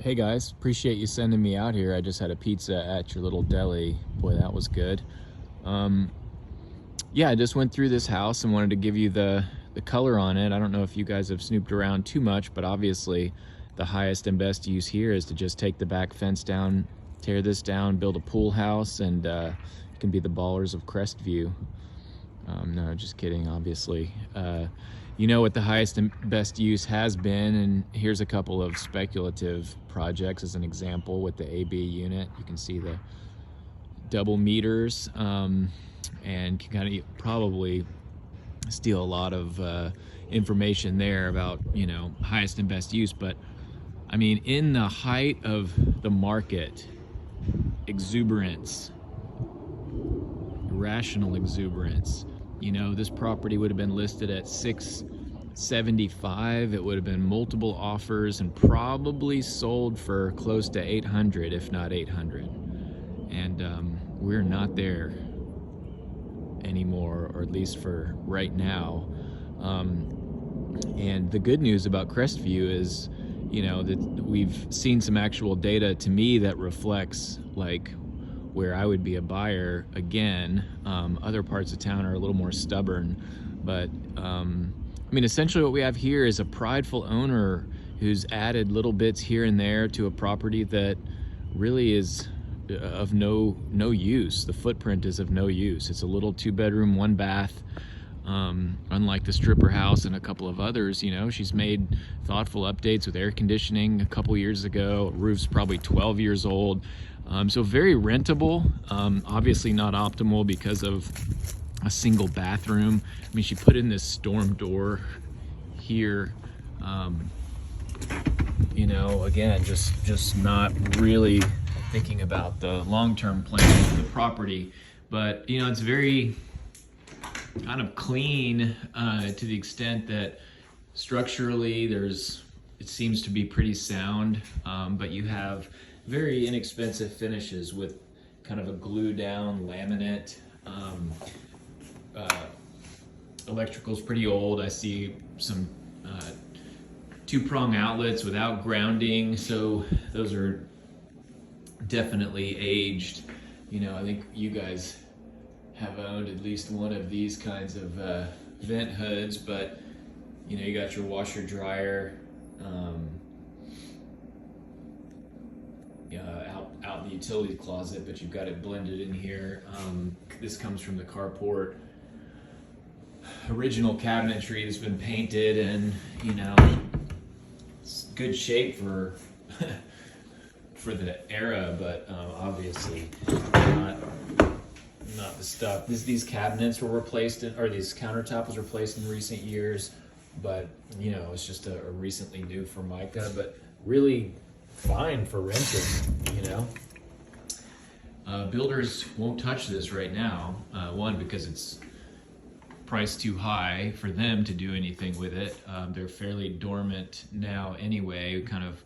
Hey guys, appreciate you sending me out here. I just had a pizza at your little deli. Boy, that was good. Um, yeah, I just went through this house and wanted to give you the color on it. I don't know if you guys have snooped around too much, but obviously the highest and best use here is to just take the back fence down, tear this down, build a pool house, and it can be the ballers of Crestview. No, just kidding, obviously. You know what the highest and best use has been, and here's a couple of speculative projects as an example with the AB unit. You can see the double meters, and can kind of probably steal a lot of information there about, highest and best use. But I mean, in the height of the market, exuberance, irrational exuberance. This property would have been listed at 675. It would have been multiple offers and probably sold for close to 800, if not 800. And we're not there anymore, or at least for right now. And the good news about Crestview is, that we've seen some actual data to me that reflects like where I would be a buyer again. Other parts of town are a little more stubborn, but essentially what we have here is a prideful owner who's added little bits here and there to a property that really is of no use. The footprint is of no use. It's a little 2-bedroom, 1-bath. Unlike the stripper house and a couple of others, she's made thoughtful updates with air conditioning a couple years ago. Roof's probably 12 years old. So very rentable, obviously not optimal because of a single bathroom. She put in this storm door here. Again, just not really thinking about the long-term plan of the property. But, it's very kind of clean to the extent that structurally it seems to be pretty sound, but you have very inexpensive finishes with kind of a glue down laminate. Electrical's pretty old. I see some 2-prong outlets without grounding, so those are definitely aged. I think you guys have owned at least one of these kinds of vent hoods, but you got your washer dryer out in the utility closet, but you've got it blended in here. This comes from the carport. Original cabinetry has been painted, and it's good shape for for the era, but obviously not the stuff. These cabinets were replaced or these countertop was replaced in recent years, but it's just a recently new Formica, but really fine for renting. Builders won't touch this right now. One, because it's priced too high for them to do anything with it. They're fairly dormant now anyway, kind of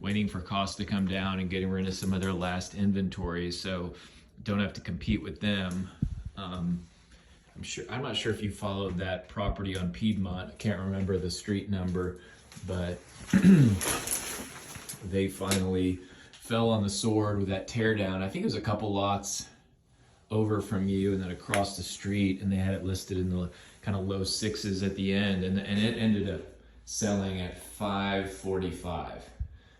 waiting for costs to come down and getting rid of some of their last inventories, so don't have to compete with them. I'm not sure if you followed that property on Piedmont. I can't remember the street number, but they finally fell on the sword with that teardown. I think it was a couple lots over from you and then across the street, and they had it listed in the kind of low 6s at the end, and it ended up selling at $545.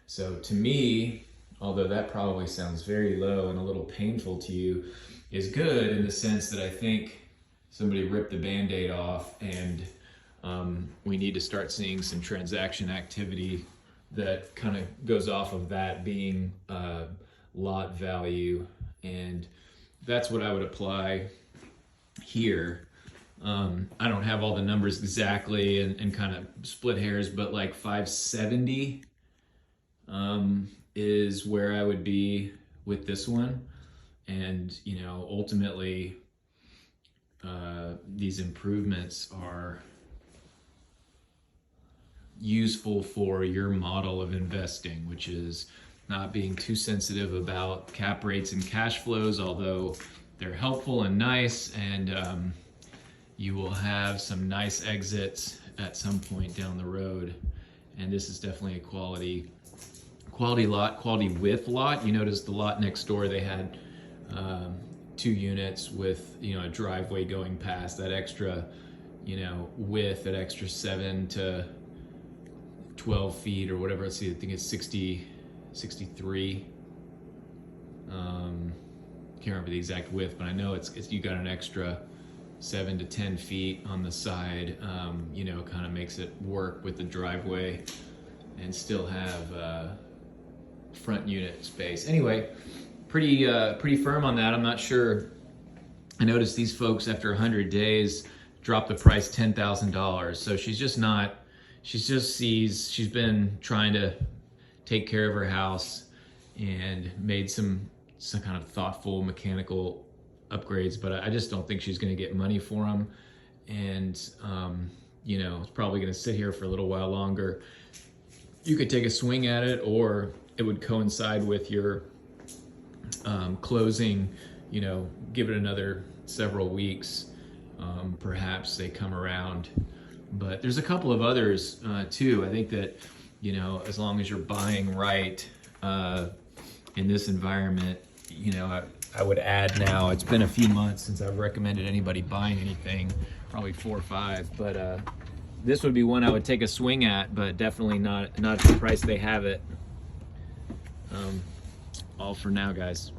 So to me, although that probably sounds very low and a little painful to you, is good in the sense that I think somebody ripped the Band-Aid off, and we need to start seeing some transaction activity that kind of goes off of that being lot value, and that's what I would apply here. I don't have all the numbers exactly and kind of split hairs, but like 570 is where I would be with this one. And ultimately these improvements are useful for your model of investing, which is not being too sensitive about cap rates and cash flows, although they're helpful and nice, and you will have some nice exits at some point down the road. And this is definitely a quality quality lot, quality width lot. You notice the lot next door, they had 2 units with, you know, a driveway going past. That extra, you know, width, that extra 7 to 12 feet or whatever. Let's see, I think it's 63. Can't remember the exact width, but I know it's you got an extra 7 to 10 feet on the side. You know, kind of makes it work with the driveway and still have front unit space. Anyway, pretty firm on that. I'm not sure. I noticed these folks after 100 days dropped the price $10,000. So she's just not. She's been trying to take care of her house and made some kind of thoughtful mechanical upgrades, but I just don't think she's going to get money for them. And you know, it's probably going to sit here for a little while longer. You could take a swing at it, or it would coincide with your closing. You know, give it another several weeks. Perhaps they come around. But there's a couple of others too. I think that, you know, as long as you're buying right in this environment, you know, I would add now. It's been a few months since I've recommended anybody buying anything, probably 4 or 5. But this would be one I would take a swing at, but definitely not at the price they have it. All for now, guys.